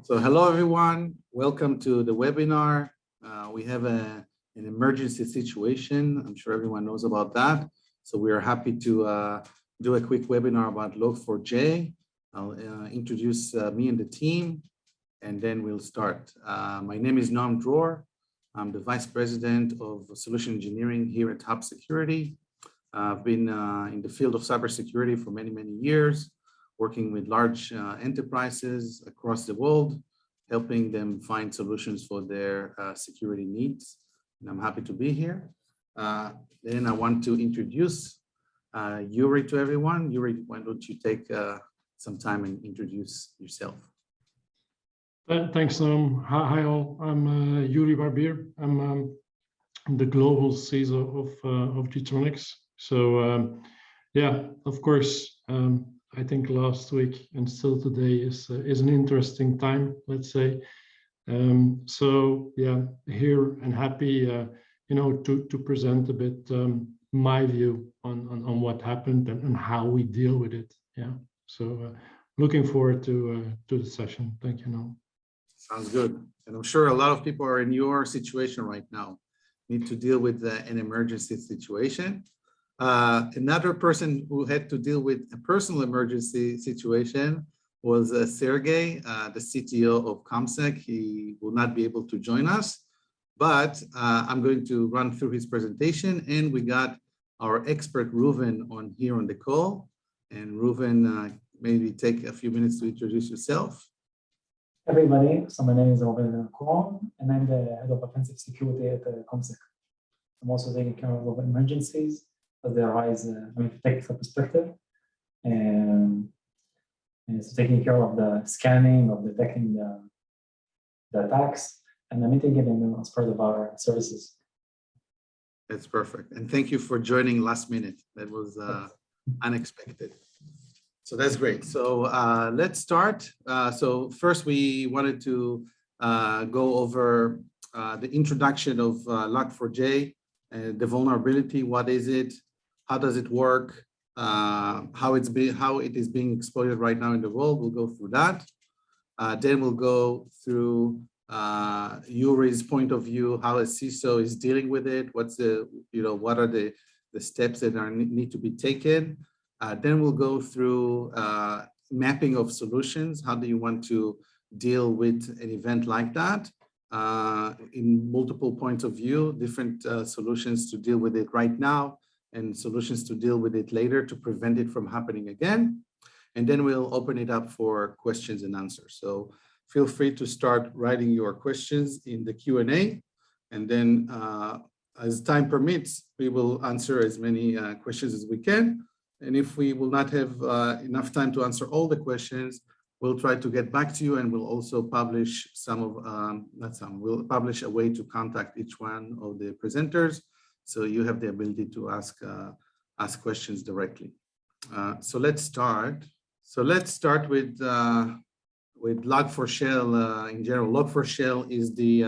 So hello, everyone. Welcome to the webinar. We have an emergency situation. I'm sure everyone knows about that. So we are happy to do a quick webinar about Log4j. I'll introduce me and the team, and then we'll start. My name is Noam Dror. I'm the Vice President of Solution Engineering here at HUB Security. I've been in the field of cybersecurity for many, many years, working with large enterprises across the world, helping them find solutions for their security needs. And I'm happy to be here. Then I want to introduce Joeri to everyone. Joeri, why don't you take some time and introduce yourself? Thanks, Noam. Hi all. I'm Joeri Barbier. I'm the global CISO of Getronics. So yeah, of course, I think last week and still today is an interesting time, let's say. So yeah, here and happy, to present a bit my view on what happened and how we deal with it. Yeah. So looking forward to the session. Thank you, Noam. Sounds good. And I'm sure a lot of people are in your situation right now, need to deal with an emergency situation. Another person who had to deal with a personal emergency situation was Sergei, the CTO of Comsec. He will not be able to join us, but I'm going to run through his presentation, and we got our expert Reuven on here on the call. And Reuven, maybe take a few minutes to introduce yourself. Everybody, so my name is Reuven, and I'm the head of offensive security at Comsec. I'm also taking care of emergencies as they arise from a technical perspective, and so taking care of the scanning, of detecting the attacks, and mitigating them as part of our services. That's perfect, and thank you for joining last minute. That was unexpected. So that's great. So let's start. So first, we wanted to go over the introduction of Log4j, the vulnerability. What is it? How does it work? How it is being exploited right now in the world. We'll go through that. Then we'll go through Joeri's point of view, how a CISO is dealing with it. What's what are the steps that need to be taken? Then we'll go through mapping of solutions. How do you want to deal with an event like that? In multiple points of view, different solutions to deal with it right now and solutions to deal with it later to prevent it from happening again. And then we'll open it up for questions and answers. So feel free to start writing your questions in the Q&A. And then as time permits, we will answer as many questions as we can. And if we will not have enough time to answer all the questions, we'll try to get back to you, and we'll also publish we'll publish a way to contact each one of the presenters, so you have the ability to ask questions directly. So let's start. So let's start with Log4Shell in general. Log4Shell is the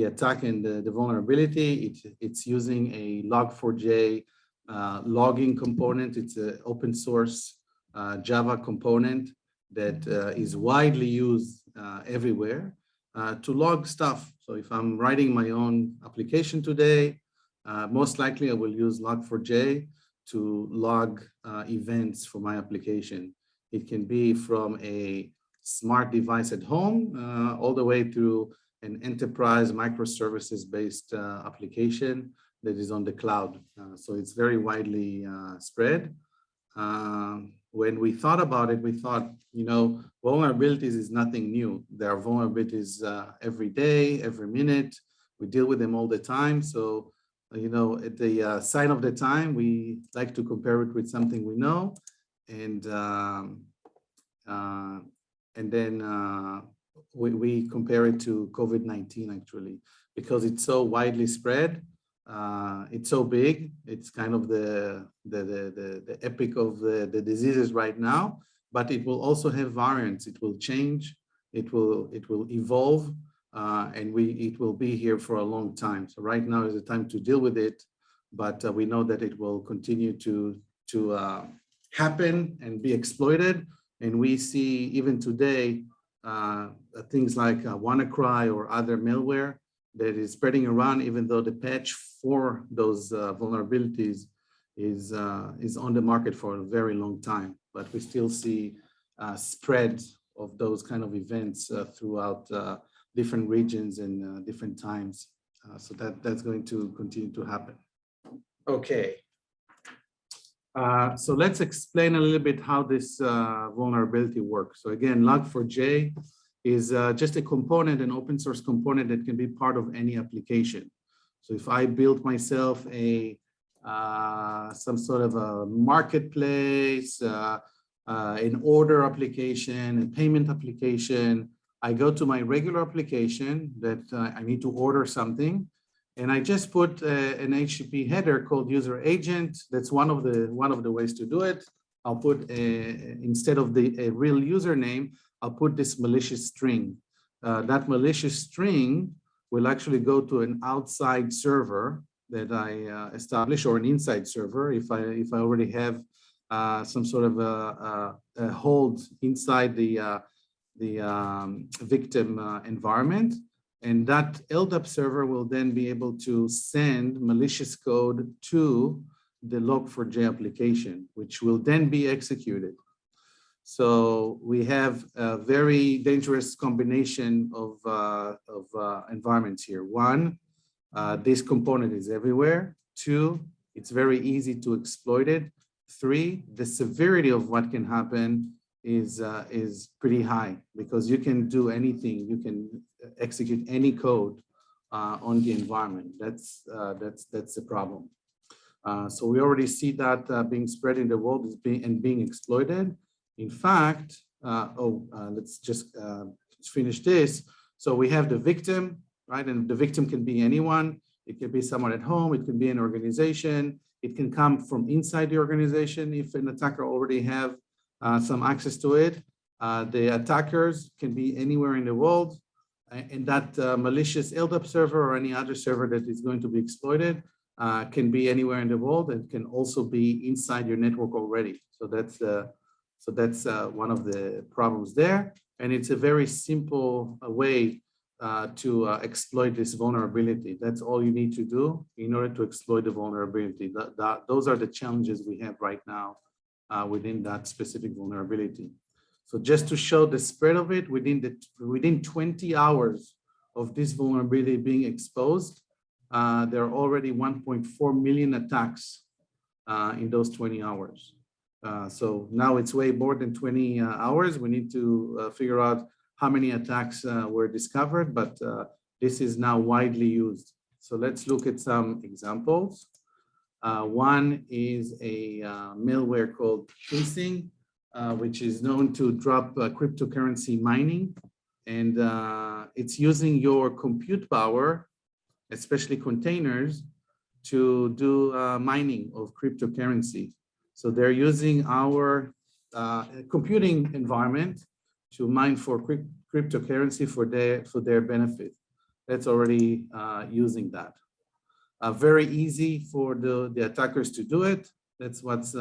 attack and the vulnerability. It's using a Log4j logging component. It's an open source Java component that is widely used everywhere to log stuff. So if I'm writing my own application today, most likely I will use Log4j to log events for my application. It can be from a smart device at home all the way through an enterprise microservices-based application that is on the cloud. So it's very widely spread. When we thought about it, we thought, vulnerabilities is nothing new. There are vulnerabilities every day, every minute. We deal with them all the time. So, at the sign of the time, we like to compare it with something we know. And then we compare it to COVID-19 actually, because it's so widely spread. It's so big. It's kind of the epic of the diseases right now, but it will also have variants. It will change. It will evolve, and it will be here for a long time. So right now is the time to deal with it, but we know that it will continue to happen and be exploited. And we see even today things like WannaCry or other malware that is spreading around, even though the patch for those vulnerabilities is on the market for a very long time. But we still see spread of those kind of events throughout different regions and different times. So that's going to continue to happen. Okay. So let's explain a little bit how this vulnerability works. So again, Log4j is just a component, an open source component that can be part of any application. So if I build myself some sort of a marketplace, an order application, a payment application, I go to my regular application that I need to order something, and I just put an HTTP header called user agent. That's one of the ways to do it. I'll put instead of a real username, I'll put this malicious string. That malicious string will actually go to an outside server that I establish, or an inside server if I already have some sort of a hold inside the victim environment. And that LDAP server will then be able to send malicious code to the Log4j application, which will then be executed. So we have a very dangerous combination of environments here. One, this component is everywhere. Two, it's very easy to exploit it. Three, the severity of what can happen is pretty high, because you can do anything. You can execute any code on the environment. That's the problem. So we already see that being spread in the world and being exploited. In fact, let's just finish this. So we have the victim, right? And the victim can be anyone. It can be someone at home. It can be an organization. It can come from inside the organization if an attacker already have some access to it. The attackers can be anywhere in the world. And that malicious LDAP server or any other server that is going to be exploited can be anywhere in the world, and can also be inside your network already. So that's one of the problems there. And it's a very simple way to exploit this vulnerability. That's all you need to do in order to exploit the vulnerability. Those are the challenges we have right now within that specific vulnerability. So just to show the spread of it, within 20 hours of this vulnerability being exposed, there are already 1.4 million attacks in those 20 hours. So now it's way more than 20 hours. We need to figure out how many attacks were discovered, but this is now widely used. So let's look at some examples. One is a malware called Phishing, which is known to drop cryptocurrency mining. And it's using your compute power, especially containers, to do mining of cryptocurrency. So they're using our computing environment to mine for cryptocurrency for their benefit. That's already using that. Very easy for the attackers to do it. That's what's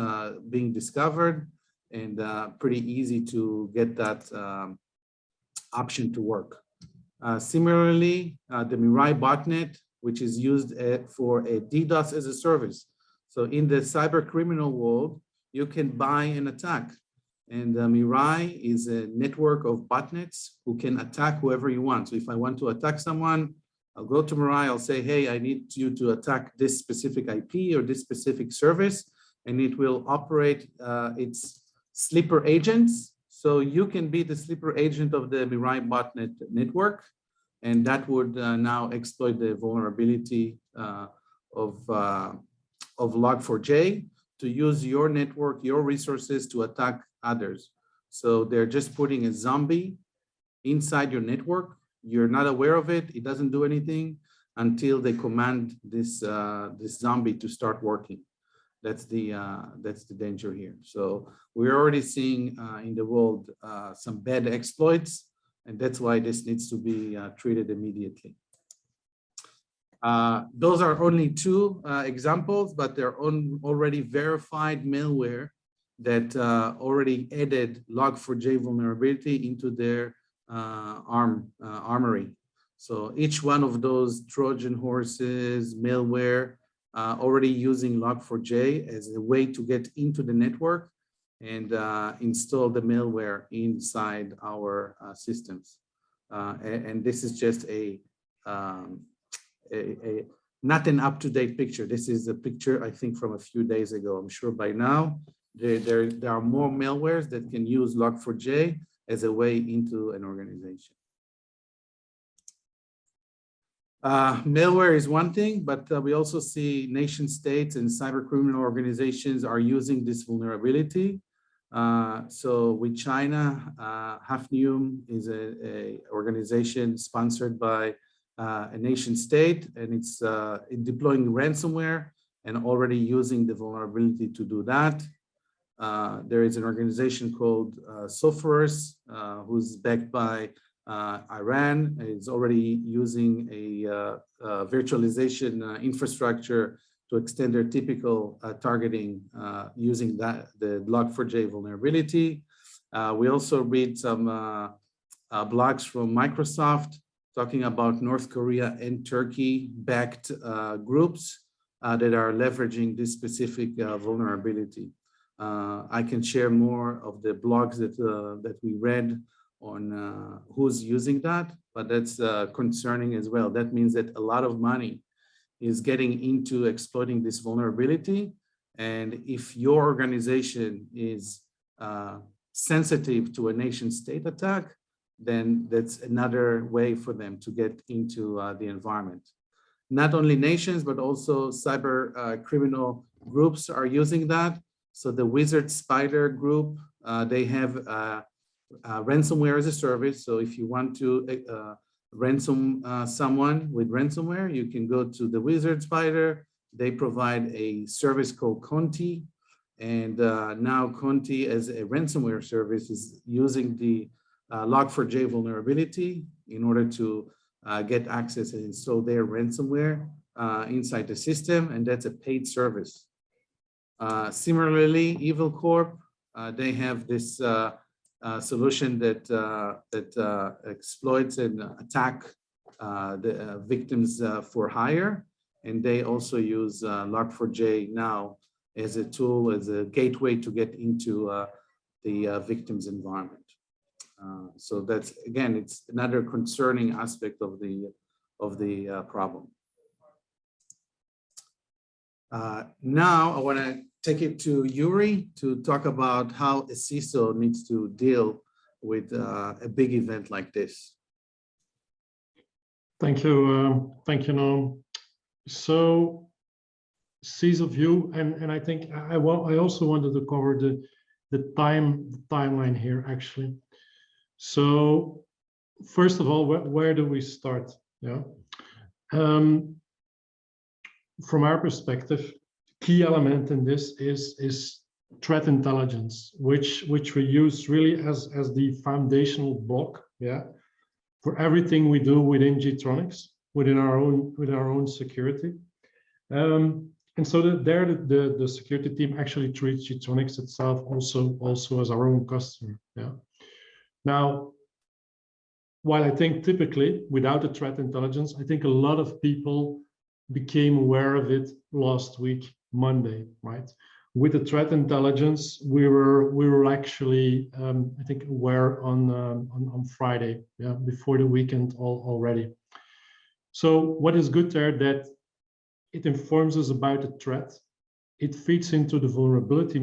being discovered, and pretty easy to get that option to work. Similarly, the Mirai botnet, which is used for a DDoS as a service. So in the cyber criminal world, you can buy an attack. And Mirai is a network of botnets who can attack whoever you want. So if I want to attack someone, I'll go to Mirai, I'll say, hey, I need you to attack this specific IP or this specific service, and it will operate its sleeper agents. So you can be the sleeper agent of the Mirai botnet network, and that would now exploit the vulnerability of Log4j to use your network, your resources to attack others. So they're just putting a zombie inside your network. You're not aware of it. It doesn't do anything until they command this zombie to start working. That's the danger here. So we're already seeing in the world some bad exploits, and that's why this needs to be treated immediately. Those are only two examples, but they're already verified malware that already added Log4j vulnerability into their armory. So each one of those Trojan horses, malware, already using Log4j as a way to get into the network and install the malware inside our systems. And this is just not an up-to-date picture. This is a picture, I think, from a few days ago. I'm sure by now there are more malwares that can use Log4j as a way into an organization. Malware is one thing, but we also see nation states and cybercriminal organizations are using this vulnerability. So with China, Hafnium is a organization sponsored by a nation state, and it's deploying ransomware and already using the vulnerability to do that. There is an organization called Sophos, who's backed by Iran. Is already using a virtualization infrastructure to extend their typical targeting using the Log4j vulnerability. We also read some blogs from Microsoft talking about North Korea and Turkey backed groups that are leveraging this specific vulnerability. I can share more of the blogs that we read on who's using that, but that's concerning as well. That means that a lot of money is getting into exploiting this vulnerability. And if your organization is sensitive to a nation state attack, then that's another way for them to get into the environment. Not only nations, but also cyber criminal groups are using that. So the Wizard Spider group, they have ransomware as a service. So if you want to ransom someone with ransomware, you can go to the Wizard Spider. They provide a service called Conti. And now Conti as a ransomware service is using the Log4j vulnerability in order to get access and install their ransomware inside the system, and that's a paid service. Similarly, Evil Corp, they have this solution that exploits and attack the victims for hire, and they also use Log4j now as a tool, as a gateway to get into the victim's environment. So that's, again, it's another concerning aspect of the problem. Now I want to take it to Joeri to talk about how a CISO needs to deal with a big event like this. Thank you, Noam. So, CISO view, and I think I also wanted to cover the timeline here actually. So, first of all, where do we start? Yeah. From our perspective, key element in this is threat intelligence, which we use really as the foundational block, yeah, for everything we do within Getronics, within our own security. And so the security team actually treats Getronics itself also as our own customer. Yeah. Now, while I think typically without the threat intelligence, I think a lot of people became aware of it last week, Monday, right? With the threat intelligence, we were actually I think aware on Friday, yeah, before the weekend already. So what is good there, that it informs us about the threat, it feeds into the vulnerability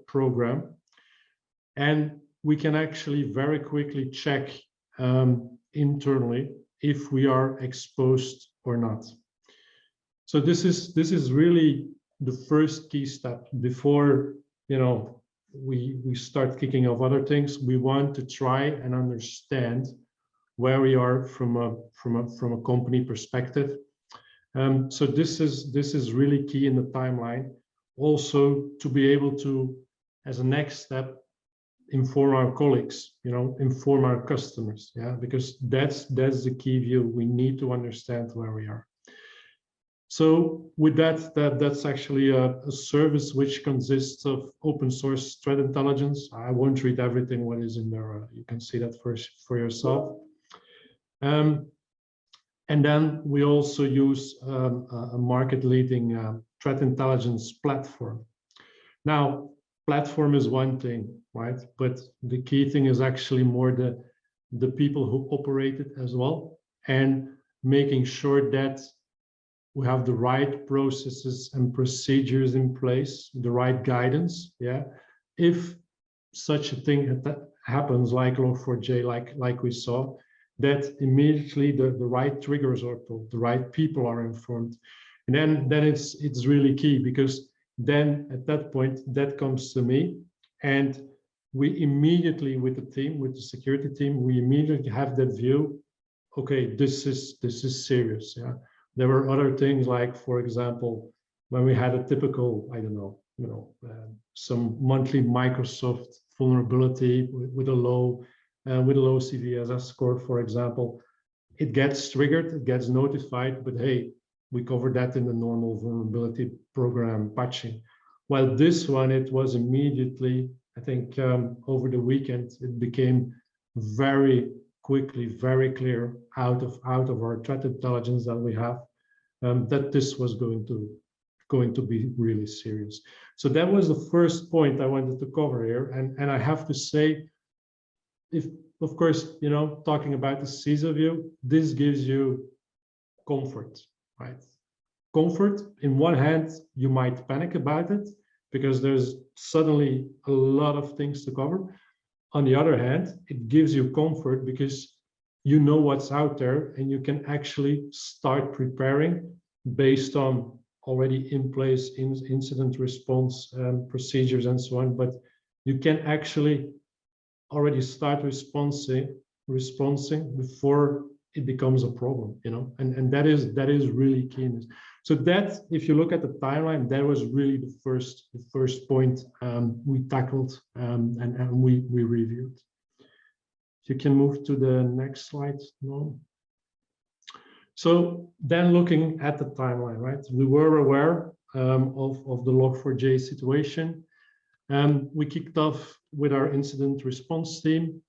program, and we can actually very quickly check internally if we are exposed or not. So this is really the first key step before, you know, we start kicking off other things. We want to try and understand where we are from a company perspective. So this is really key in the timeline. Also to be able to, as a next step, inform our colleagues, you know, inform our customers, yeah, because that's the key view. We need to understand where we are. So with that's actually a service which consists of open source threat intelligence. I won't read everything what is in there. You can see that for yourself. And then we also use a market-leading threat intelligence platform. Now, platform is one thing, right? But the key thing is actually more the people who operate it as well, and making sure that we have the right processes and procedures in place, the right guidance. Yeah, if such a thing happens, like Log4j, like we saw, that immediately the right triggers are pulled, the right people are informed, and then it's really key, because then at that point that comes to me, and we immediately with the team, with the security team, we immediately have that view. Okay, this is serious. Yeah, there were other things like, for example, when we had a typical, I don't know, some monthly Microsoft vulnerability with a low CVSS score, for example, it gets triggered, it gets notified, but hey, we cover that in the normal vulnerability program patching. While this one, it was immediately, I think over the weekend, it became very quickly, very clear out of our threat intelligence that we have, that this was going to be really serious. So that was the first point I wanted to cover here, and I have to say, if of course, talking about the CISO view, this gives you comfort, right? Comfort. In one hand, you might panic about it because there's suddenly a lot of things to cover. On the other hand, it gives you comfort because you know what's out there, and you can actually start preparing based on already in place incident response procedures and so on. But you can actually already start responding before it becomes a problem, and that is really key. So that, if you look at the timeline, that was really the first point we tackled and we reviewed. If you can move to the next slide, Noam. So then looking at the timeline, right? We were aware of the Log4j situation. We kicked off with our incident response team,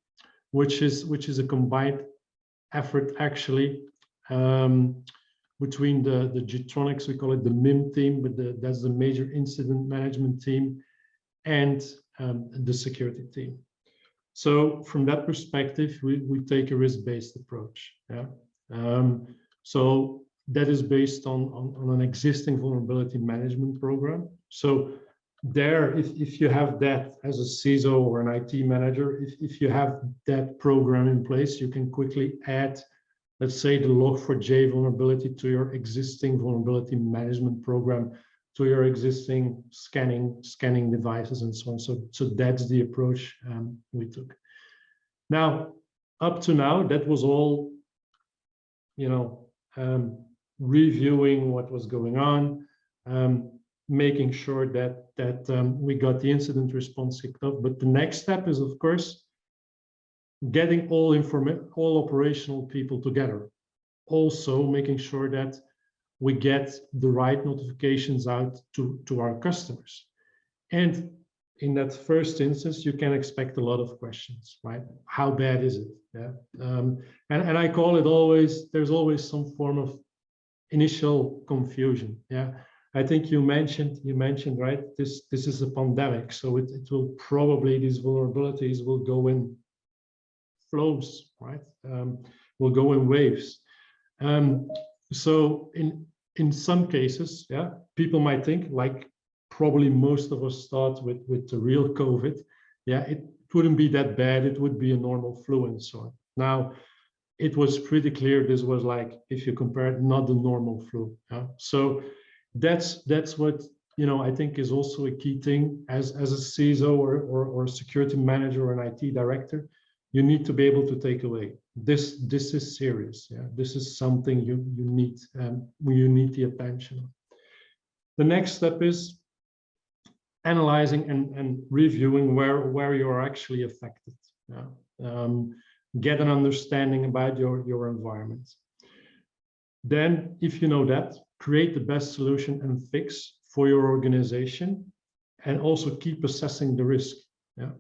which is a combined effort actually between the Getronics, we call it the MIM team, but that's the major incident management team, and the security team. So from that perspective, we take a risk-based approach. Yeah. So that is based on an existing vulnerability management program. So there, if you have that as a CISO or an IT manager, if you have that program in place, you can quickly add, let's say, the Log4j vulnerability to your existing vulnerability management program, to your existing scanning devices and so on. So that's the approach we took. Now, up to now, that was all, reviewing what was going on, making sure that we got the incident response kicked off. But the next step is, of course, getting all operational people together. Also making sure that we get the right notifications out to our customers. And in that first instance, you can expect a lot of questions, right? How bad is it? Yeah. And I call it always, there's always some form of initial confusion. Yeah. I think you mentioned, right? This is a pandemic, so it will probably, these vulnerabilities will go in flows, right? Will go in waves. So in some cases, yeah, people might think, like probably most of us thought with the real COVID, yeah, it wouldn't be that bad. It would be a normal flu and so on. Now, it was pretty clear this was like, if you compare it, not the normal flu. Yeah? So that's what, I think is also a key thing as a CISO or security manager or an IT director. You need to be able to take away this is serious. Yeah, this is something you need the attention of. The next step is analyzing and reviewing where you are actually affected. Yeah. Get an understanding about your environment. Then, if you know that, create the best solution and fix for your organization, and also keep assessing the risk. Yeah.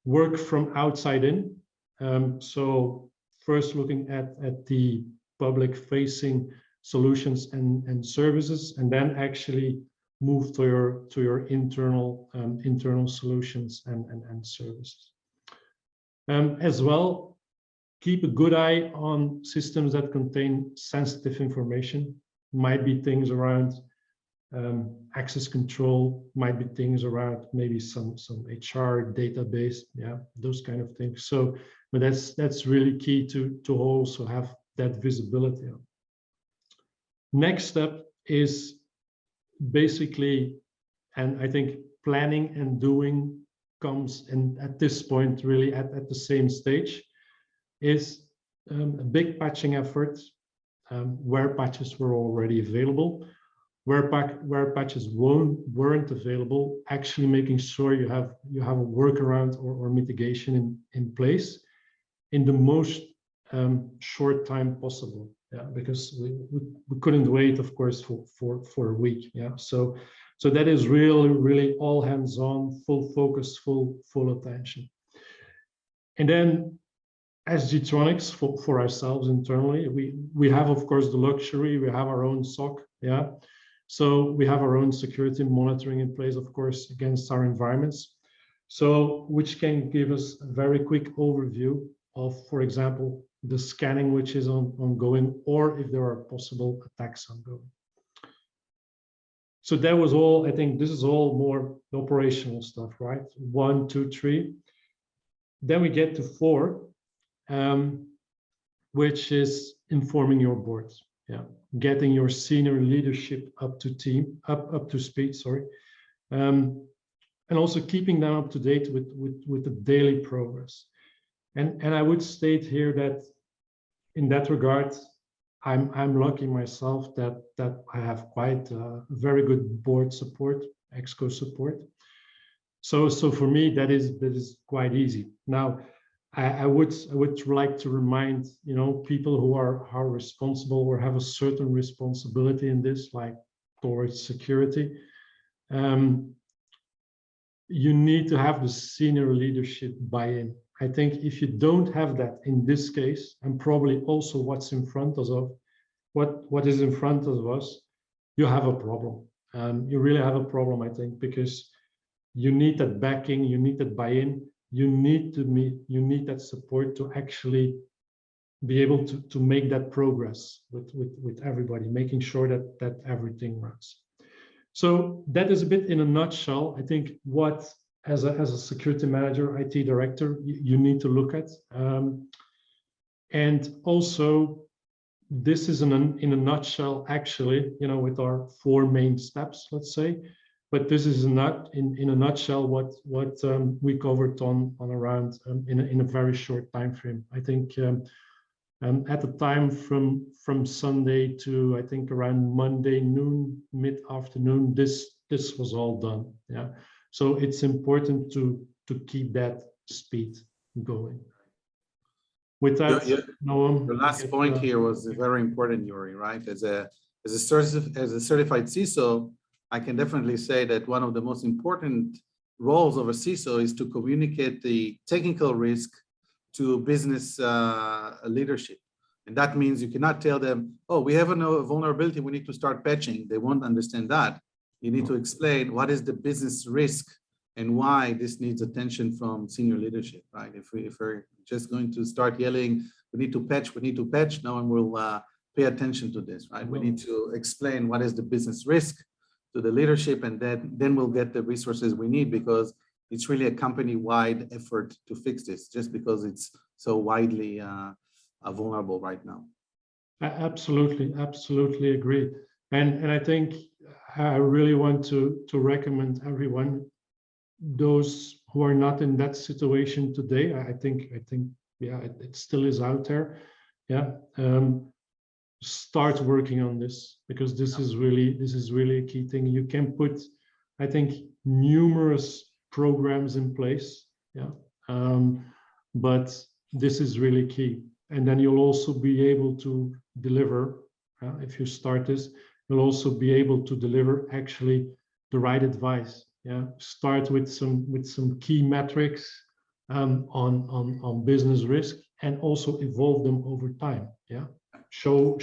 Work from outside in. So first looking at the public facing solutions and services, and then actually move to your internal solutions and services. As well, keep a good eye on systems that contain sensitive information. Might be things around access control, might be things around maybe some HR database, yeah, those kind of things. So, but that's really key to also have that visibility. Next step is basically, and I think planning and doing comes in at this point really at the same stage, is a big patching effort where patches were already available. Where patches weren't available, actually making sure you have a workaround or mitigation in place in the most short time possible. Yeah, because we couldn't wait, of course, for a week. Yeah, so that is really all hands on, full focus, full attention. And then, as Getronics, for ourselves internally, we have, of course, the luxury. We have our own SOC. Yeah. So we have our own security monitoring in place, of course, against our environments. So which can give us a very quick overview of, for example, the scanning which is ongoing, or if there are possible attacks ongoing. So that was all. I think this is all more operational stuff, right? 1, 2, 3. Then we get to 4, which is informing your board. Yeah, getting your senior leadership up to speed, sorry, and also keeping them up to date with the daily progress. And I would state here that in that regard, I'm lucky myself that I have quite very good board support, exco support. So for me that is quite easy. Now, I would like to remind people who are responsible or have a certain responsibility in this, like towards security. You need to have the senior leadership buy-in. I think if you don't have that in this case, and probably also what's in front of what is in front of us, you have a problem. You really have a problem, I think, because you need that backing, you need that buy-in. You need that support to actually be able to make that progress with everybody, making sure that everything runs. So that is a bit in a nutshell, I think, what as a security manager, IT director, you need to look at. And also, this is in a nutshell, actually, with our 4 main steps, let's say. But this is not in a nutshell what we covered on around in a very short time frame. I think at the time from Sunday to I think around Monday noon, mid-afternoon, this was all done. Yeah, so it's important to keep that speed going. With that, Noam, the last point here was very important, Joeri, right? As a certified CISO, I can definitely say that one of the most important roles of a CISO is to communicate the technical risk to business leadership. And that means you cannot tell them, oh, we have a vulnerability, we need to start patching. They won't understand that. You need to explain what is the business risk and why this needs attention from senior leadership, right? If we're just going to start yelling, we need to patch, no one will pay attention to this, right? We need to explain what is the business risk to the leadership, and then we'll get the resources we need, because it's really a company-wide effort to fix this, just because it's so widely vulnerable right now. Absolutely agree. And I think I really want to recommend everyone, those who are not in that situation today. I think yeah, it still is out there. Yeah. Start working on this, because this is really a key thing. You can put, I think, numerous programs in place, yeah, but this is really key. And then you'll also be able to deliver If you start this, you'll also be able to deliver actually the right advice. Yeah, start with some key metrics on business risk, and also evolve them over time. Yeah, show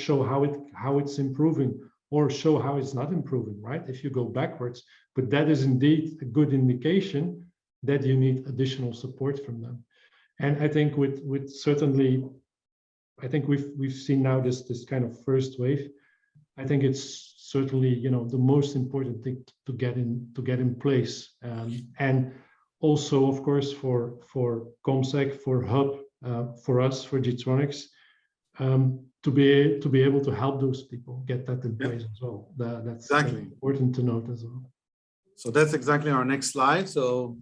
how it's improving, or show how it's not improving. Right, if you go backwards, but that is indeed a good indication that you need additional support from them. And I think with certainly, I think we've seen now this kind of first wave. I think it's certainly, you know, the most important thing to get in place, and also, of course, for Comsec, for HUB, for us, for Getronics, to be able to help those people get that in place as well. That's exactly important to note as well. So that's exactly our next slide. So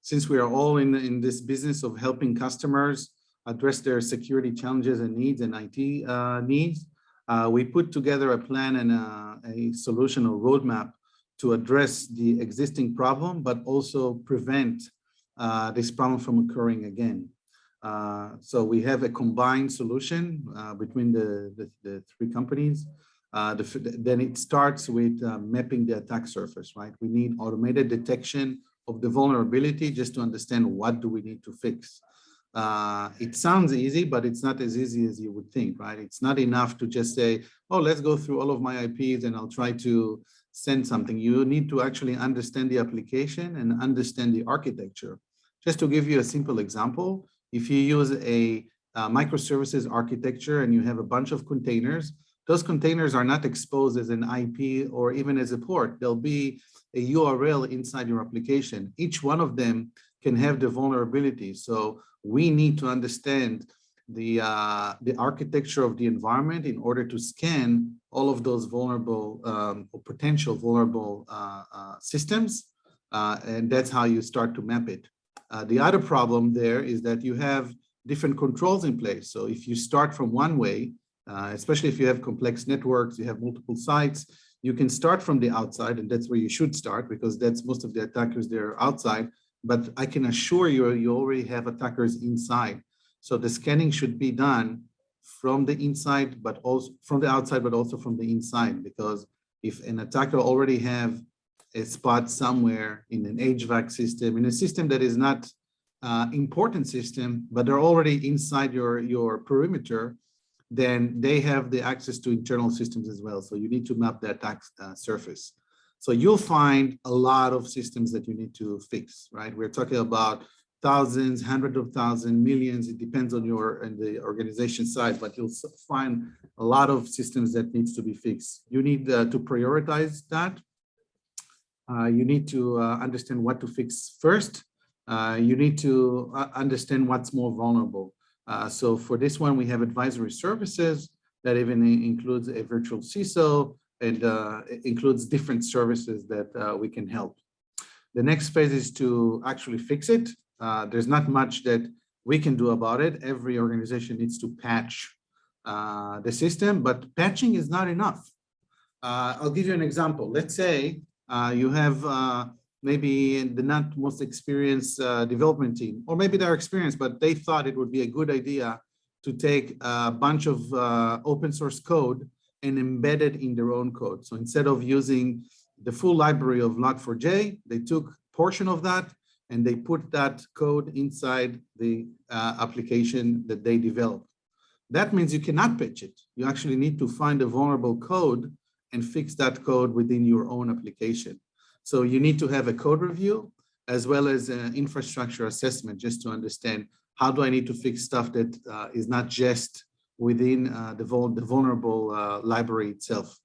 since we are all in this business of helping customers address their security challenges and needs and IT needs, we put together a plan and a solution or roadmap to address the existing problem, but also prevent this problem from occurring again. So we have a combined solution between the three companies. Then it starts with mapping the attack surface, right? We need automated detection of the vulnerability just to understand what do we need to fix. It sounds easy, but it's not as easy as you would think, right? It's not enough to just say, oh, let's go through all of my IPs and I'll try to send something. You need to actually understand the application and understand the architecture. Just to give you a simple example, if you use a microservices architecture and you have a bunch of containers, those containers are not exposed as an IP or even as a port. There'll be a URL inside your application. Each one of them can have the vulnerability. So we need to understand the architecture of the environment in order to scan all of those vulnerable or potential vulnerable systems. And that's how you start to map it. The other problem there is that you have different controls in place. So if you start from one way, especially if you have complex networks, you have multiple sites, you can start from the outside, and that's where you should start because that's most of the attackers, they're outside. But I can assure you, you already have attackers inside. So the scanning should be done from the inside, but also from the outside, but also from the inside. Because if an attacker already have a spot somewhere in an HVAC system, in a system that is not important system, but they're already inside your perimeter, then they have the access to internal systems as well. So you need to map the attack surface. So you'll find a lot of systems that you need to fix, right? We're talking about thousands, hundreds of thousands, millions. It depends on the organization side, but you'll find a lot of systems that needs to be fixed. You need to prioritize that. You need to understand what to fix first. You need to understand what's more vulnerable. So for this one, we have advisory services that even includes a virtual CISO and includes different services that we can help. The next phase is to actually fix it. There's not much that we can do about it. Every organization needs to patch the system, but patching is not enough. I'll give you an example. Let's say you have maybe the not most experienced development team, or maybe they're experienced, but they thought it would be a good idea to take a bunch of open source code and embed it in their own code. So instead of using the full library of Log4j, they took a portion of that and they put that code inside the application that they developed. That means you cannot patch it. You actually need to find a vulnerable code and fix that code within your own application. So you need to have a code review as well as an infrastructure assessment just to understand how do I need to fix stuff that is not just within the vulnerable library itself.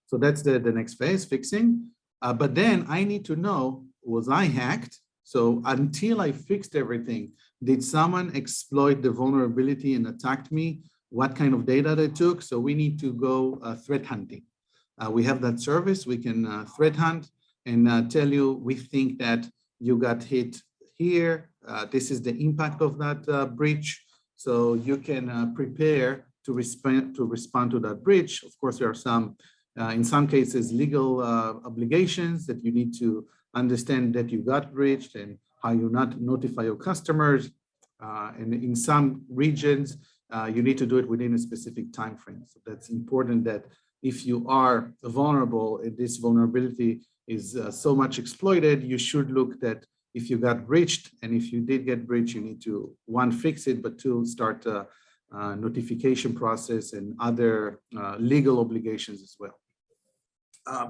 So that's the next phase, fixing. But then I need to know, was I hacked? So until I fixed everything, did someone exploit the vulnerability and attacked me? What kind of data they took? So we need to go threat hunting. We have that service. We can threat hunt and tell you, we think that you got hit here. This is the impact of that breach. So you can prepare to respond to that breach. Of course, there are some, in some cases, legal obligations that you need to understand that you got breached and how you not notify your customers. And in some regions, you need to do it within a specific time frame. So that's important that if you are vulnerable and this vulnerability is so much exploited, you should look that if you got breached, and if you did get breached, you need to, one, fix it, but two, start a notification process and other legal obligations as well.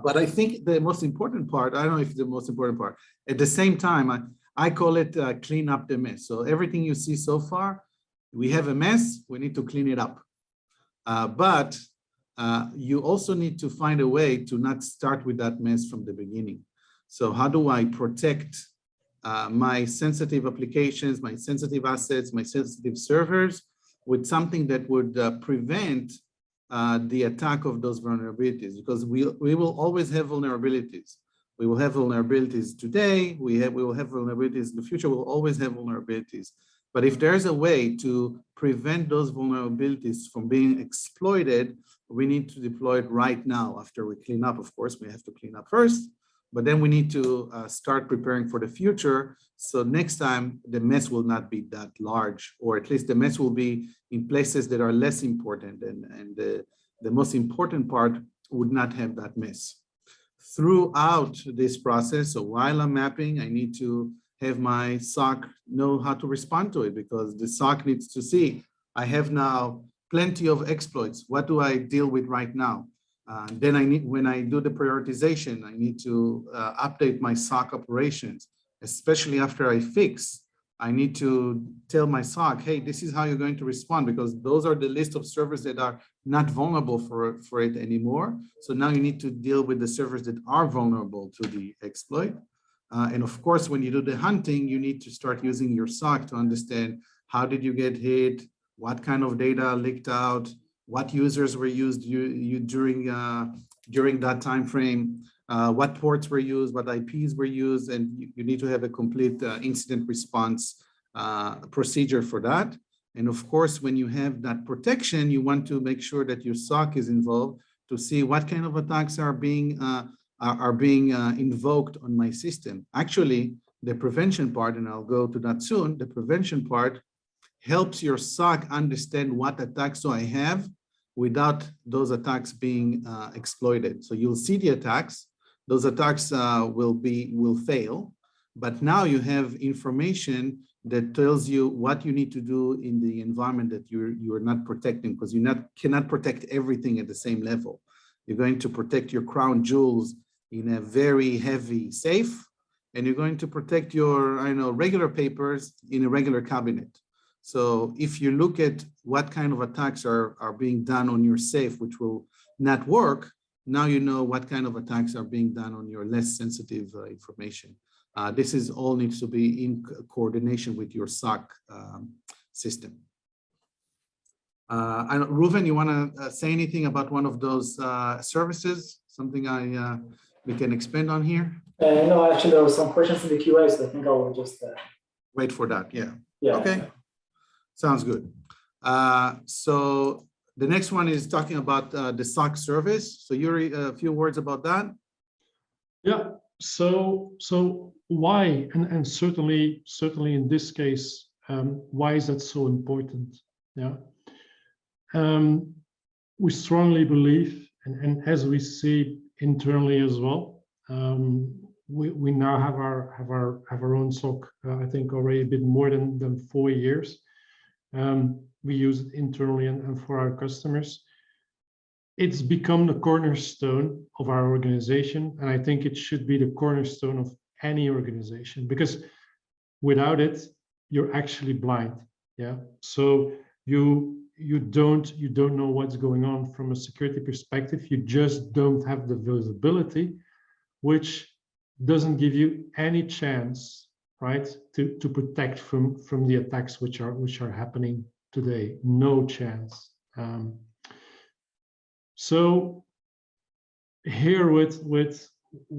But I think the most important part, I don't know if it's the most important part, at the same time, I call it clean up the mess. So everything you see so far, we have a mess, we need to clean it up. But you also need to find a way to not start with that mess from the beginning. So how do I protect my sensitive applications, my sensitive assets, my sensitive servers with something that would prevent the attack of those vulnerabilities? Because we will always have vulnerabilities. We will have vulnerabilities today, we will have vulnerabilities in the future, we'll always have vulnerabilities. But if there's a way to prevent those vulnerabilities from being exploited, we need to deploy it right now after we clean up. Of course, we have to clean up first, but then we need to start preparing for the future. So next time the mess will not be that large, or at least the mess will be in places that are less important, and the most important part would not have that mess. Throughout this process, so while I'm mapping, I need to have my SOC know how to respond to it, because the SOC needs to see, I have now plenty of exploits. What do I deal with right now? Then I need, when I do the prioritization, I need to update my SOC operations, especially after I fix. I need to tell my SOC, hey, this is how you're going to respond, because those are the list of servers that are not vulnerable for it anymore. So now you need to deal with the servers that are vulnerable to the exploit. And of course, when you do the hunting, you need to start using your SOC to understand how did you get hit, what kind of data leaked out, what users were used during that time frame, what ports were used, what IPs were used, and you need to have a complete incident response procedure for that. And of course, when you have that protection, you want to make sure that your SOC is involved to see what kind of attacks are being invoked on my system. Actually, the prevention part, and I'll go to that soon, the prevention part helps your SOC understand what attacks do I have without those attacks being exploited. So you'll see the attacks, those attacks will fail, but now you have information that tells you what you need to do in the environment that you're not protecting, because you cannot protect everything at the same level. You're going to protect your crown jewels in a very heavy safe, and you're going to protect your, regular papers in a regular cabinet. So if you look at what kind of attacks are being done on your safe, which will not work, now you know what kind of attacks are being done on your less sensitive information. This is all needs to be in coordination with your SOC system. Reuven, you want to say anything about one of those services? Something we can expand on here? No, actually, there were some questions in the QA, so I think I will just wait for that. Yeah. Okay. Yeah. Sounds good. So the next one is talking about the SOC service. So Joeri, a few words about that. Yeah. So why, and certainly in this case, why is that so important? Yeah. We strongly believe, and as we see internally as well, we now have our own SOC. I think already a bit more than 4 years. We use it internally and for our customers. It's become the cornerstone of our organization, and I think it should be the cornerstone of any organization, because without it, you're actually blind. Yeah. So you don't know what's going on from a security perspective. You just don't have the visibility, which doesn't give you any chance, right, to protect from the attacks which are happening today. No chance. So here with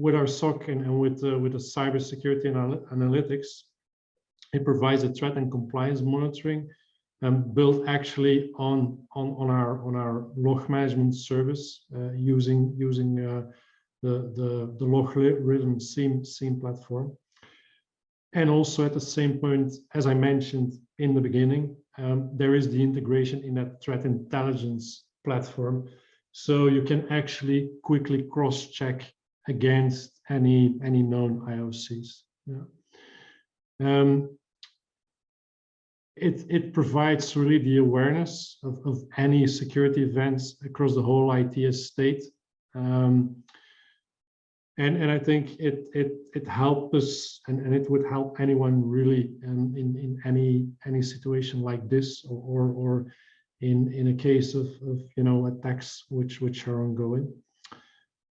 our SOC and with the cybersecurity analytics, it provides a threat and compliance monitoring built actually on our log management service using the logarithm SIEM platform. And also at the same point, as I mentioned in the beginning, there is the integration in that threat intelligence platform. So you can actually quickly cross-check against any known IOCs. Yeah. It provides really the awareness of any security events across the whole IT estate. And I think it helps us, and it would help anyone really in any situation like this, or in a case of attacks which are ongoing.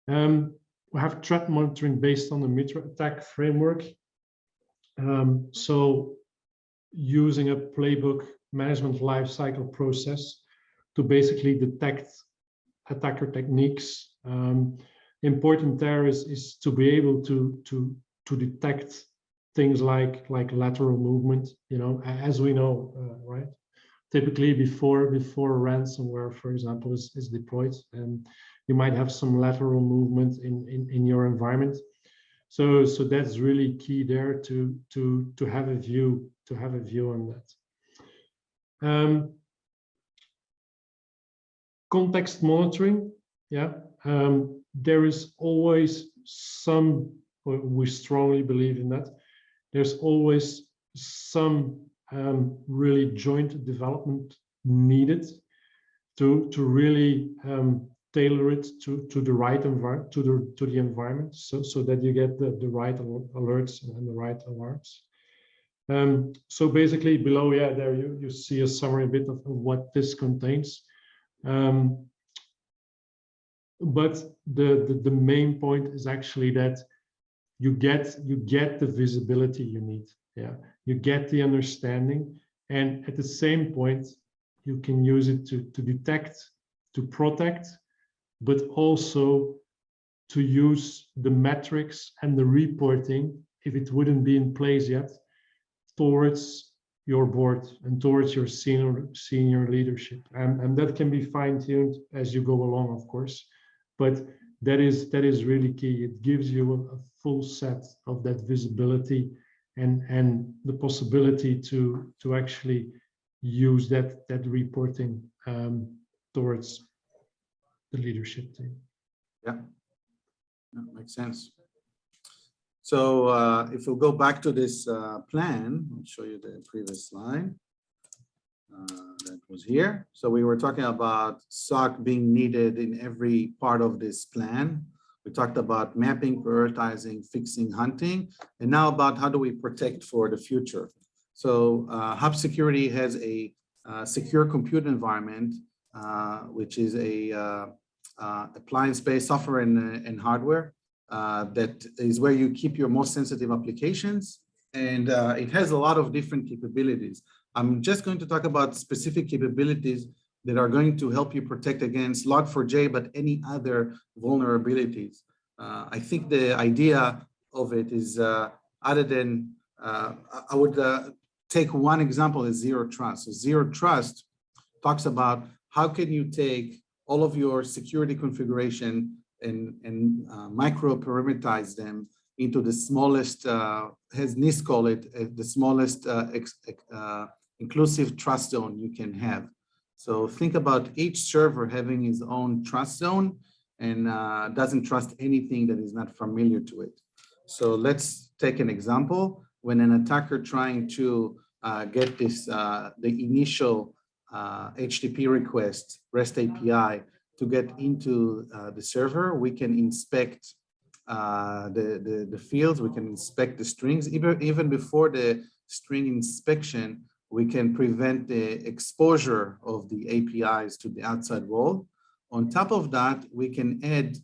We have threat monitoring based on the Mirai attack framework. So using a playbook management lifecycle process to basically detect attacker techniques. Important there is to be able to detect things like lateral movement, as we know, right? Typically before ransomware, for example, is deployed, and you might have some lateral movement in your environment. So that's really key there to have a view on that. Context monitoring, yeah. There is always we strongly believe in that. There's always some really joint development needed to really tailor it to the right environment, to the environment, so that you get the right alerts and the right alarms. So basically below, yeah, there you see a summary a bit of what this contains. But the main point is actually that you get the visibility you need. Yeah, you get the understanding, and at the same point, you can use it to detect, to protect, but also to use the metrics and the reporting, if it wouldn't be in place yet, towards your board and towards your senior leadership, and that can be fine-tuned as you go along, of course. But that is really key. It gives you a full set of that visibility and the possibility to actually use that reporting towards the leadership team. Yeah, that makes sense. So if we'll go back to this plan, I'll show you the previous slide. That was here. So we were talking about SOC being needed in every part of this plan. We talked about mapping, prioritizing, fixing, hunting, and now about how do we protect for the future. So HUB Security has a secure compute environment, which is a appliance-based software and hardware that is where you keep your most sensitive applications, and it has a lot of different capabilities. I'm just going to talk about specific capabilities that are going to help you protect against Log4j, but any other vulnerabilities. I think the idea of it is, other than, I would take one example as zero trust. So zero trust talks about how can you take all of your security configuration and micro parameterize them into the smallest, as Nis call it, the smallest inclusive trust zone you can have. So think about each server having its own trust zone and doesn't trust anything that is not familiar to it. So let's take an example. When an attacker trying to get this, the initial HTTP request, REST API, to get into the server, we can inspect the fields, we can inspect the strings. Even before the string inspection, we can prevent the exposure of the APIs to the outside world. On top of that, we can add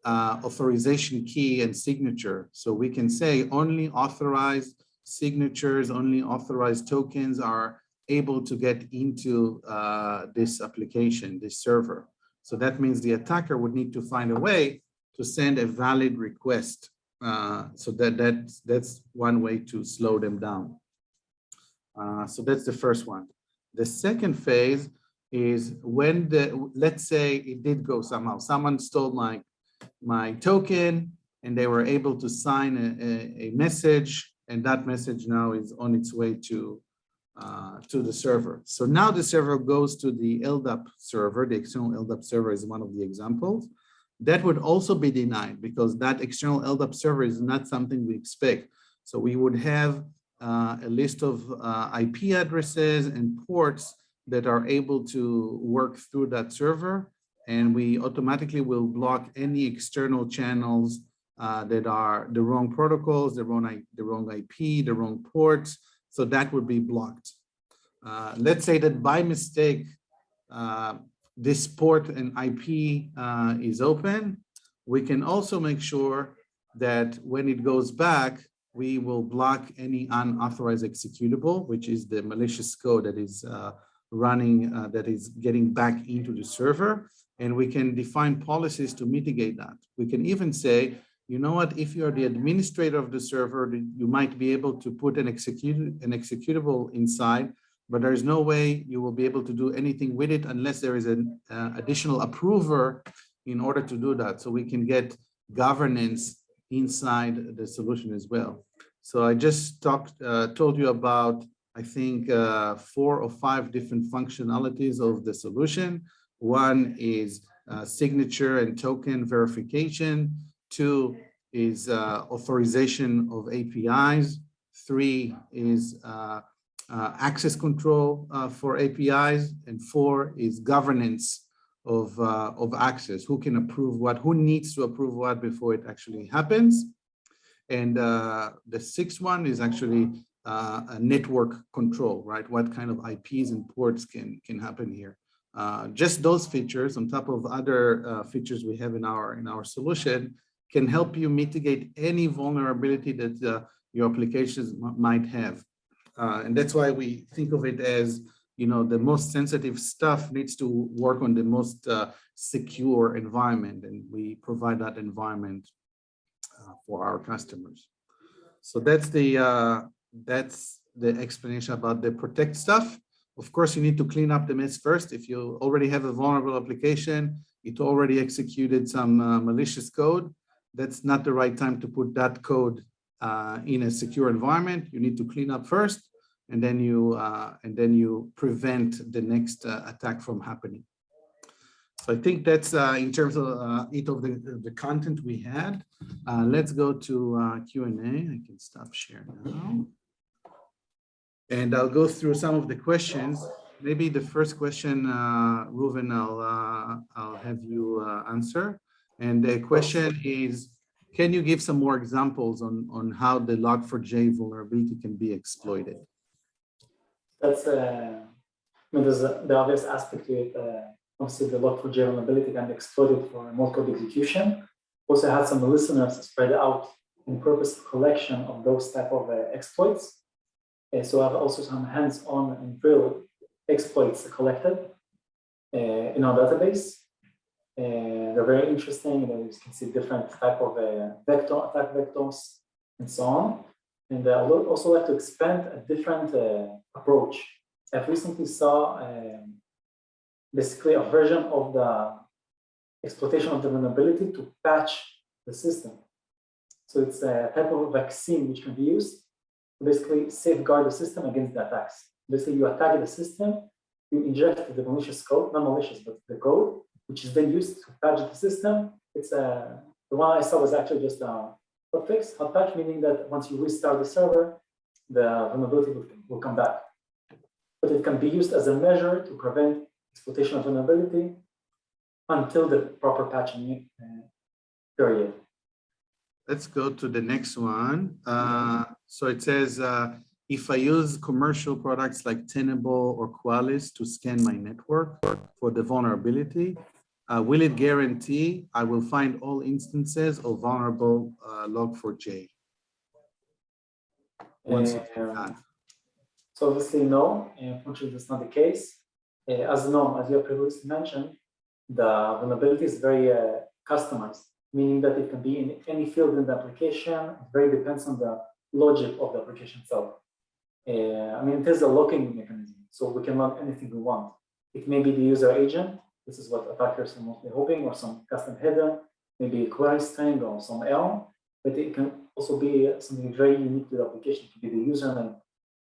authorization key and signature. So we can say only authorized signatures, only authorized tokens are able to get into this application, this server. So that means the attacker would need to find a way to send a valid request. So that's one way to slow them down. So that's the first one. The second phase is when let's say it did go somehow. Someone stole my token and they were able to sign a message, and that message now is on its way to to the server. So now the server goes to the LDAP server. The external LDAP server is one of the examples. That would also be denied because that external LDAP server is not something we expect. So we would have a list of IP addresses and ports that are able to work through that server, and we automatically will block any external channels that are the wrong protocols, the wrong IP, the wrong ports. So that would be blocked. Let's say that by mistake, this port and IP is open. We can also make sure that when it goes back, we will block any unauthorized executable, which is the malicious code that is running, that is getting back into the server. And we can define policies to mitigate that. We can even say, you know what, if you're the administrator of the server, you might be able to put an executable inside, but there's no way you will be able to do anything with it unless there is an additional approver in order to do that. So we can get governance inside the solution as well. So I just told you about, I think, 4 or 5 different functionalities of the solution. One is signature and token verification. 2 is authorization of APIs. 3 is access control for APIs. And 4 is governance of access. Who can approve what? Who needs to approve what before it actually happens? And the 6th one is actually a network control, right? What kind of IPs and ports can happen here? Just those features on top of other features we have in our solution can help you mitigate any vulnerability that your applications might have. And that's why we think of it as, you know, the most sensitive stuff needs to work on the most secure environment, and we provide that environment for our customers. So that's the explanation about the protect stuff. Of course, you need to clean up the mess first. If you already have a vulnerable application, it already executed some malicious code, that's not the right time to put that code in a secure environment. You need to clean up first, and then you prevent the next attack from happening. So I think that's in terms of the content we had. Let's go to Q&A. I can stop sharing now. And I'll go through some of the questions. Maybe the first question, Reuven, I'll have you answer. And the question is, can you give some more examples on how the Log4j vulnerability can be exploited? That's, I mean, there's the obvious aspect to it. Obviously, the Log4j vulnerability can be exploited for remote code execution. Also had some listeners spread out in purpose collection of those type of exploits. So I have also some hands-on and real exploits collected in our database. They're very interesting. You can see different type of attack vectors and so on. And I would also like to expand a different approach. I've recently saw basically a version of the exploitation of the vulnerability to patch the system. So it's a type of vaccine which can be used to basically safeguard the system against the attacks. Basically, you attack the system, you inject the malicious code, not malicious, but the code, which is then used to patch the system. It's the one I saw was actually just a hotfix, hot patch, meaning that once you restart the server, the vulnerability will come back. But it can be used as a measure to prevent exploitation of vulnerability until the proper patching period. Let's go to the next one. So it says, if I use commercial products like Tenable or Qualys to scan my network for the vulnerability, will it guarantee I will find all instances of vulnerable Log4j? So obviously, no. Unfortunately, that's not the case. As Noam, as you previously mentioned, the vulnerability is very customized, meaning that it can be in any field in the application. It very depends on the logic of the application itself. I mean, it is a locking mechanism, so we can lock anything we want. It may be the user agent. This is what attackers are mostly hoping, or some custom header, maybe a query string or some L. But it can also be something very unique to the application. It could be the username,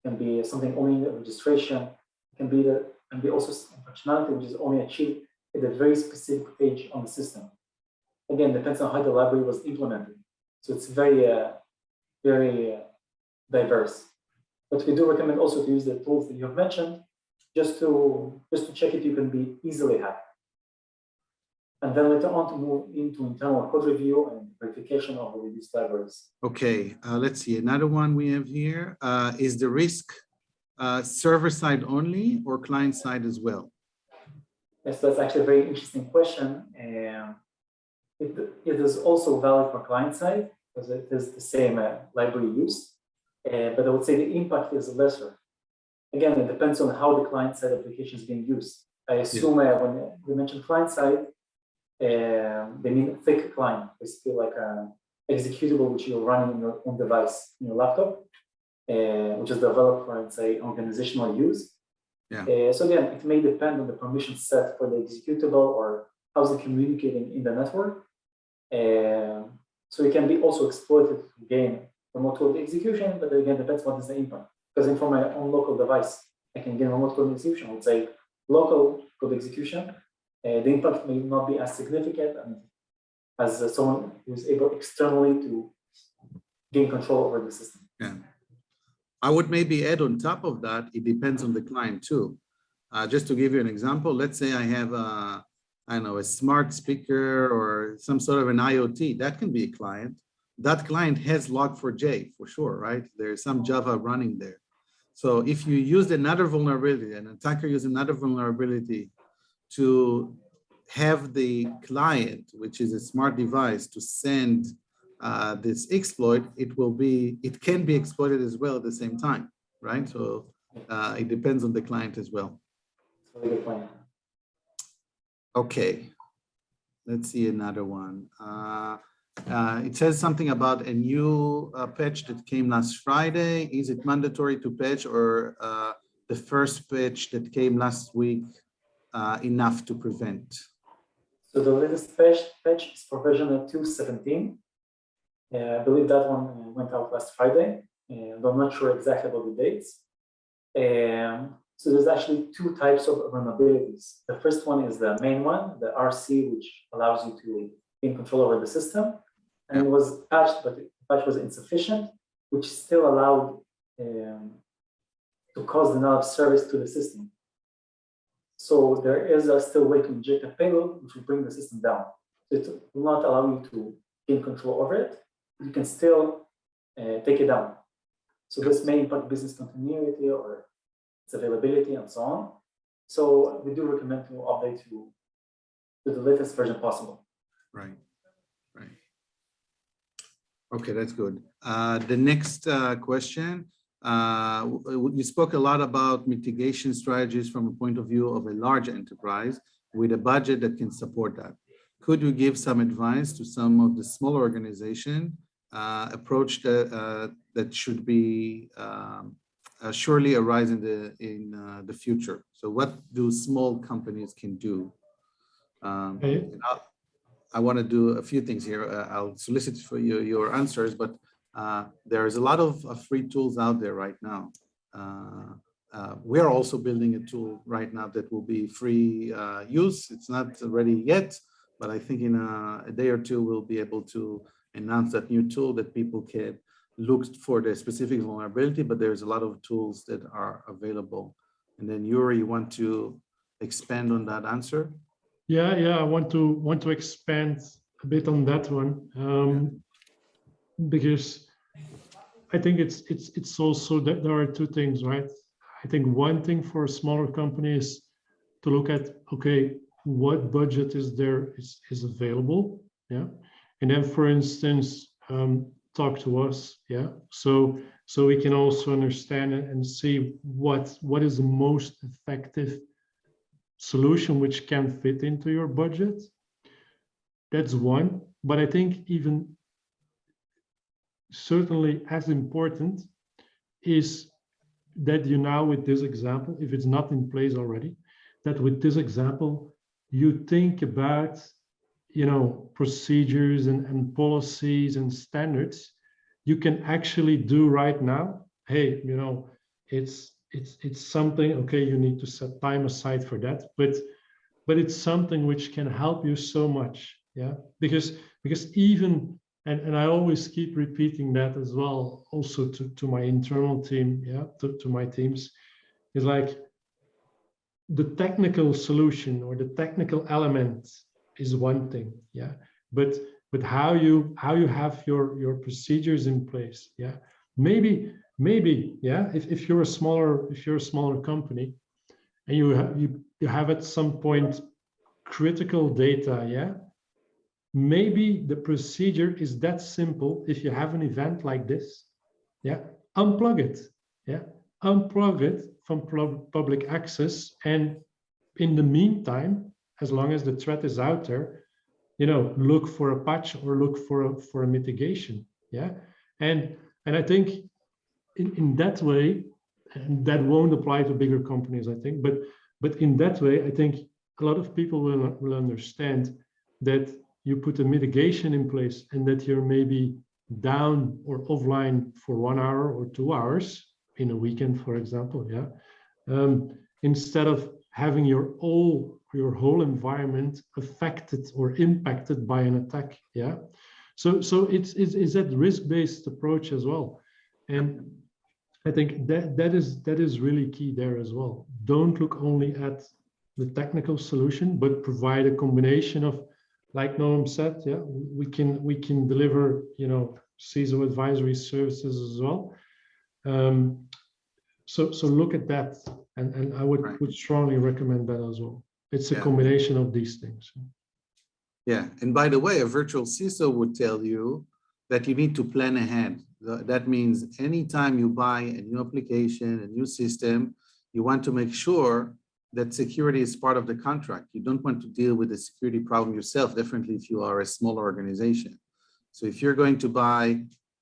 can be something only in the registration, can be also functionality which is only achieved at a very specific page on the system. Again, depends on how the library was implemented. So it's very, very diverse. But we do recommend also to use the tools that you have mentioned, just to check if you can be easily hacked. And then later on to move into internal code review and verification of the these libraries. Okay, let's see. Another one we have here is the risk server side only or client side as well? Yes, that's actually a very interesting question. And it is also valid for client side because it is the same library use. But I would say the impact is lesser. Again, it depends on how the client side application is being used. I assume when we mention client side, they mean thick client, basically like an executable which you're running on your own device, in your laptop, which is developed for, let's say, organizational use. Yeah. So again, it may depend on the permission set for the executable or how's it communicating in the network. So it can be also exploited to gain remote code execution, but again, depends what is the impact. Because from my own local device, I can gain remote code execution. I would say local code execution. The impact may not be as significant as someone who's able externally to gain control over the system. Yeah. I would maybe add on top of that, it depends on the client too. Just to give you an example, let's say I have a, I don't know, a smart speaker or some sort of an IoT, that can be a client. That client has Log4j for sure, right? There's some Java running there. So if you use another vulnerability, an attacker uses another vulnerability to have the client, which is a smart device, to send this exploit, it can be exploited as well at the same time, right? So it depends on the client as well. That's a really good point. Okay, let's see another one. It says something about a new patch that came last Friday. Is it mandatory to patch or the first patch that came last week enough to prevent? So the latest patch is for version 2.17. I believe that one went out last Friday, and I'm not sure exactly about the dates. So there's actually two types of vulnerabilities. The first one is the main one, the RC, which allows you to gain control over the system. And it was patched, but the patch was insufficient, which still allowed to cause denial of service to the system. So there is still a way to inject a payload, which will bring the system down. So it will not allow you to gain control over it. You can still take it down. So this may impact business continuity or its availability and so on. So we do recommend to update to the latest version possible. Right, right. Okay, that's good. The next question, you spoke a lot about mitigation strategies from a point of view of a large enterprise with a budget that can support that. Could you give some advice to some of the smaller organization approach that should be surely arise in the future? So what do small companies can do? I want to do a few things here. I'll solicit for your answers, but there's a lot of free tools out there right now. We are also building a tool right now that will be free use. It's not ready yet, but I think in a day or two, we'll be able to announce that new tool that people can look for the specific vulnerability, but there's a lot of tools that are available. And then Joeri, you want to expand on that answer? Yeah, I want to expand a bit on that one, because I think it's also that there are two things, right? I think one thing for a smaller company is to look at, okay, what budget is there is available, yeah, and then for instance talk to us, yeah, so we can also understand and see what is the most effective solution which can fit into your budget. That's one, but I think even certainly as important is that you now with this example, if it's not in place already, that with this example you think about, you know, procedures and policies and standards you can actually do right now. Hey, you know, it's something, okay, you need to set time aside for that, but it's something which can help you so much, yeah, because even and I always keep repeating that as well, also to my internal team, yeah, to my teams, is like the technical solution or the technical element is one thing, yeah, but how you have your procedures in place, yeah, maybe yeah, if you're a smaller company and you have at some point critical data, yeah, maybe the procedure is that simple. If you have an event like this, yeah, unplug it, yeah, unplug it from public access, and in the meantime, as long as the threat is out there, you know, look for a patch or look for a mitigation, yeah, and I think in that way, and that won't apply to bigger companies, I think, but in that way, I think a lot of people will understand that you put a mitigation in place and that you're maybe down or offline for 1 hour or 2 hours in a weekend, for example, yeah, instead of having your whole environment affected or impacted by an attack, yeah. So it's that risk-based approach as well, and I think that is really key there as well. Don't look only at the technical solution, but provide a combination of, like Noam said, yeah, we can deliver, you know, CISO advisory services as well. So look at that, and I would strongly recommend that as well. It's a combination of these things. Yeah, and by the way, a virtual CISO would tell you that you need to plan ahead. That means anytime you buy a new application, a new system, you want to make sure that security is part of the contract. You don't want to deal with the security problem yourself, definitely if you are a smaller organization. So if you're going to buy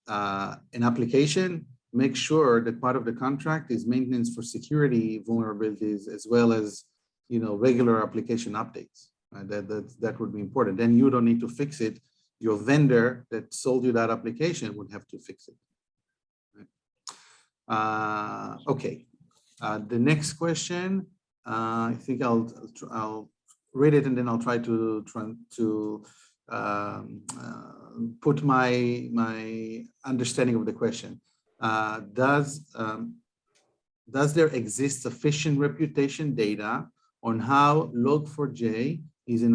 an application, make sure that part of the contract is maintenance for security vulnerabilities, as well as, you know, regular application updates. That would be important. Then you don't need to fix it. Your vendor that sold you that application would have to fix it. Okay. The next question, I think I'll read it and then I'll try to put my understanding of the question. Does there exist sufficient reputation data on how Log4j is an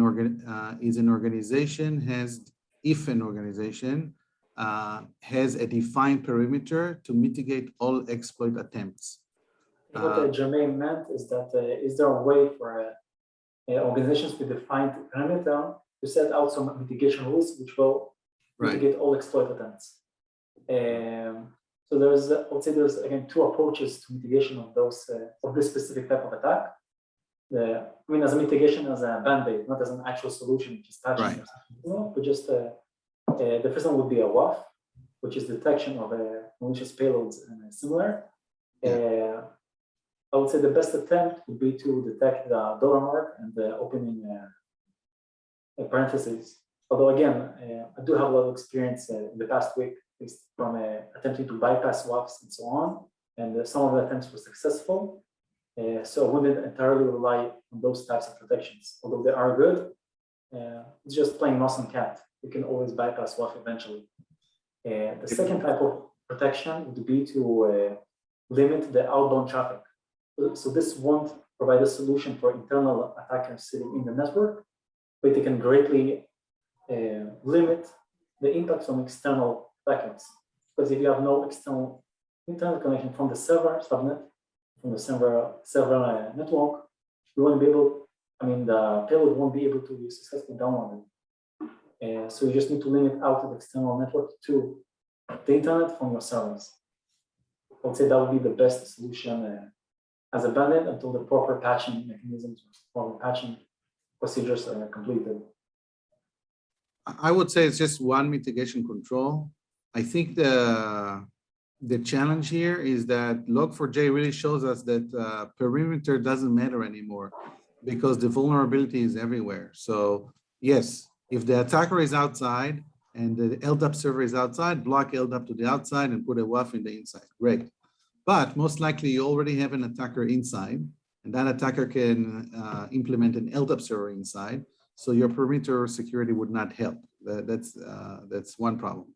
organization if an organization has a defined perimeter to mitigate all exploit attempts? What Jermaine meant is that is there a way for organizations with defined perimeter to set out some mitigation rules which will mitigate all exploit attempts? So there's, I would say there's again 2 approaches to mitigation of those of this specific type of attack. I mean, as a mitigation, as a band-aid, not as an actual solution, which is patching, but just the first one would be a WAF, which is detection of malicious payloads and similar. I would say the best attempt would be to detect the dollar mark and the opening parentheses. Although again, I do have a lot of experience in the past week from attempting to bypass WAFs and so on, and some of the attempts were successful. So I wouldn't entirely rely on those types of protections, although they are good. It's just playing mouse and cat. You can always bypass WAF eventually. The second type of protection would be to limit the outbound traffic. So this won't provide a solution for internal attackers sitting in the network, but it can greatly limit the impact from external attackers. Because if you have no external internet connection from the server subnet, from the server network, you won't be able, I mean, the payload won't be able to be successfully downloaded. So you just need to limit out the external network to the internet from your servers. I would say that would be the best solution as a band-aid until the proper patching mechanisms or patching procedures are completed. I would say it's just one mitigation control. I think the challenge here is that Log4j really shows us that perimeter doesn't matter anymore because the vulnerability is everywhere. So yes, if the attacker is outside and the LDAP server is outside, block LDAP to the outside and put a WAF in the inside. Great. But most likely you already have an attacker inside, and that attacker can implement an LDAP server inside. So your perimeter security would not help. That's one problem.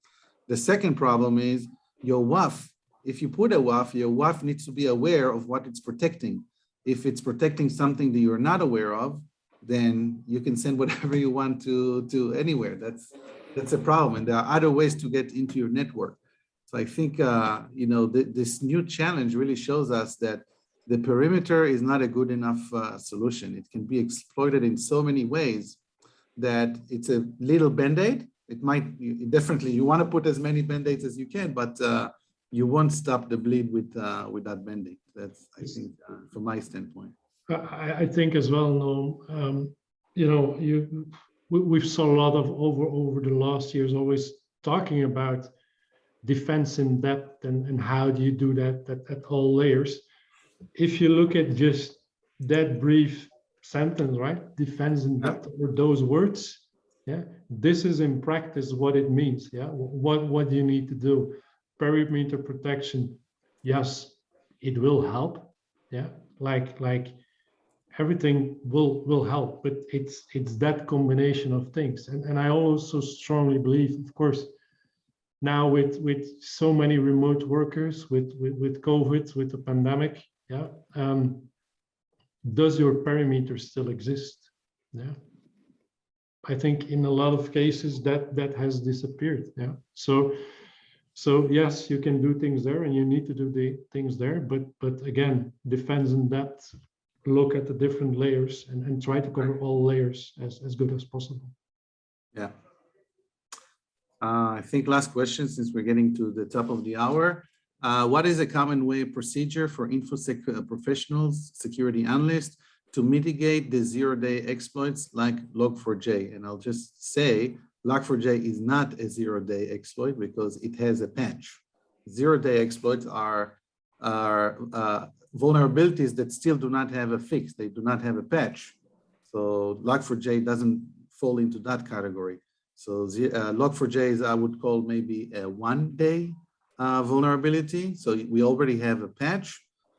The second problem is your WAF. If you put a WAF, your WAF needs to be aware of what it's protecting. If it's protecting something that you're not aware of, then you can send whatever you want to anywhere. That's a problem. And there are other ways to get into your network. So I think, this new challenge really shows us that the perimeter is not a good enough solution. It can be exploited in so many ways that it's a little Band-Aid. Definitely, you want to put as many Band-Aids as you can, but you won't stop the bleed with that Band-Aid. That's, I think, from my standpoint. I think as well, Noam, we've saw a lot of over the last years always talking about defense in depth and how do you do that at all layers. If you look at just that brief sentence, right? Defense in depth, or those words, yeah, this is in practice what it means. Yeah, what do you need to do? Perimeter protection, yes, it will help. Yeah, like everything will help, but it's that combination of things. And I also strongly believe, of course, now with so many remote workers, with COVID, with the pandemic, yeah, does your perimeter still exist? Yeah, I think in a lot of cases that has disappeared. Yeah, so yes, you can do things there, and you need to do the things there, but again, defense in depth. Look at the different layers and try to cover all layers as good as possible. Yeah. I think last question, since we're getting to the top of the hour. What is a common way procedure for InfoSec professionals, security analysts, to mitigate the zero-day exploits like Log4j? And I'll just say, Log4j is not a zero-day exploit because it has a patch. Zero-day exploits are vulnerabilities that still do not have a fix. They do not have a patch. So Log4j doesn't fall into that category. So Log4j is, I would call, maybe a one-day vulnerability. So we already have a patch.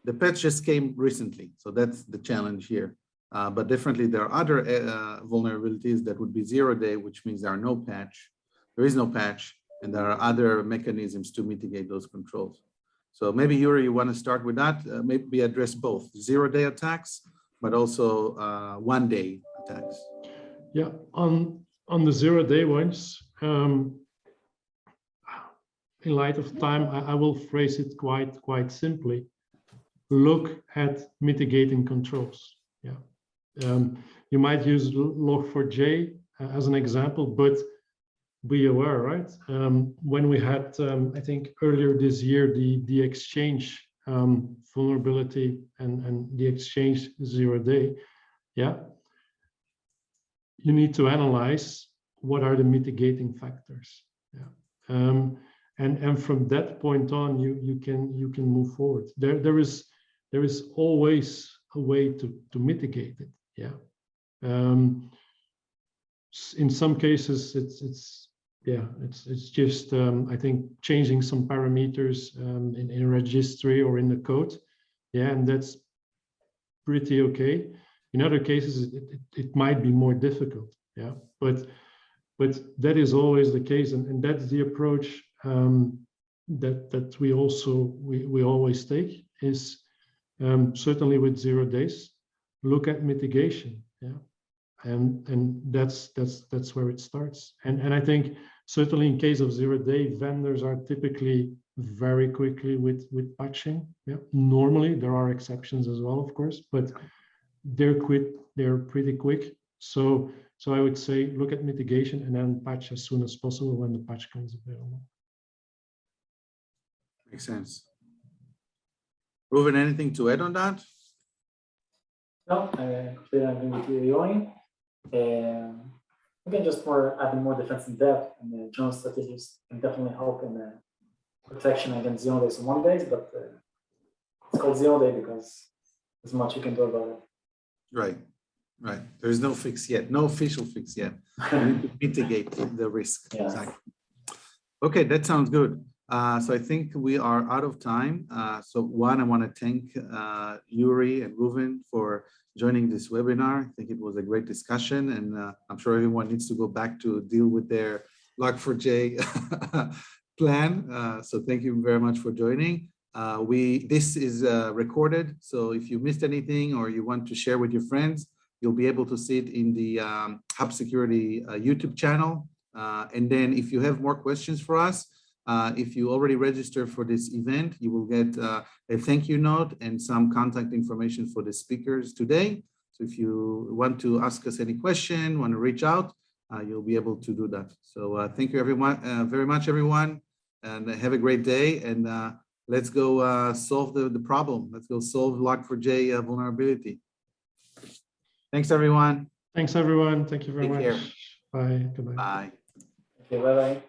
The patch just came recently. So that's the challenge here. But definitely there are other vulnerabilities that would be zero-day, which means there are no patch. There is no patch, and there are other mechanisms to mitigate those controls. So maybe, Joeri, you want to start with that? Maybe address both zero-day attacks, but also one-day attacks. Yeah, on the zero-day ones, in light of time, I will phrase it quite simply. Look at mitigating controls. Yeah, you might use Log4j as an example, but be aware, right? When we had, I think earlier this year, the Exchange vulnerability and the Exchange zero-day, yeah, you need to analyze what are the mitigating factors. Yeah, and from that point on, you can move forward. There is always a way to mitigate it. Yeah, in some cases it's just I think changing some parameters in a registry or in the code. Yeah, and that's pretty okay. In other cases, it might be more difficult. Yeah, but that is always the case, and that's the approach that we always take. Is certainly with 0 days, look at mitigation. Yeah, and that's where it starts. And I think certainly in case of 0 day, vendors are typically very quickly with patching. Yeah, normally there are exceptions as well, of course, but they're pretty quick. So I would say look at mitigation and then patch as soon as possible when the patch comes available. Makes sense. Reuven, anything to add on that? No, I completely agree with you, Joeri. Again, just for adding more defense in depth, and the general strategies can definitely help in the protection against 0 days and 1 days, but it's called 0 day because there's much you can do about it. Right. There's no fix yet, no official fix yet. We need to mitigate the risk. Yeah. Exactly. Okay, that sounds good. So I think we are out of time. So one, I want to thank Joeri and Reuven for joining this webinar. I think it was a great discussion, and I'm sure everyone needs to go back to deal with their Log4j plan. So thank you very much for joining. This is recorded, so if you missed anything or you want to share with your friends, you'll be able to see it in the HUB Security YouTube channel. And then if you have more questions for us, if you already register for this event, you will get a thank you note and some contact information for the speakers today. So if you want to ask us any question, want to reach out, you'll be able to do that. So thank you everyone, very much everyone, and have a great day. And let's go solve the problem. Let's go solve Log4j vulnerability. Thanks everyone. Thanks everyone. Thank you very Take much. care. Bye. Goodbye. Bye. Okay, bye-bye.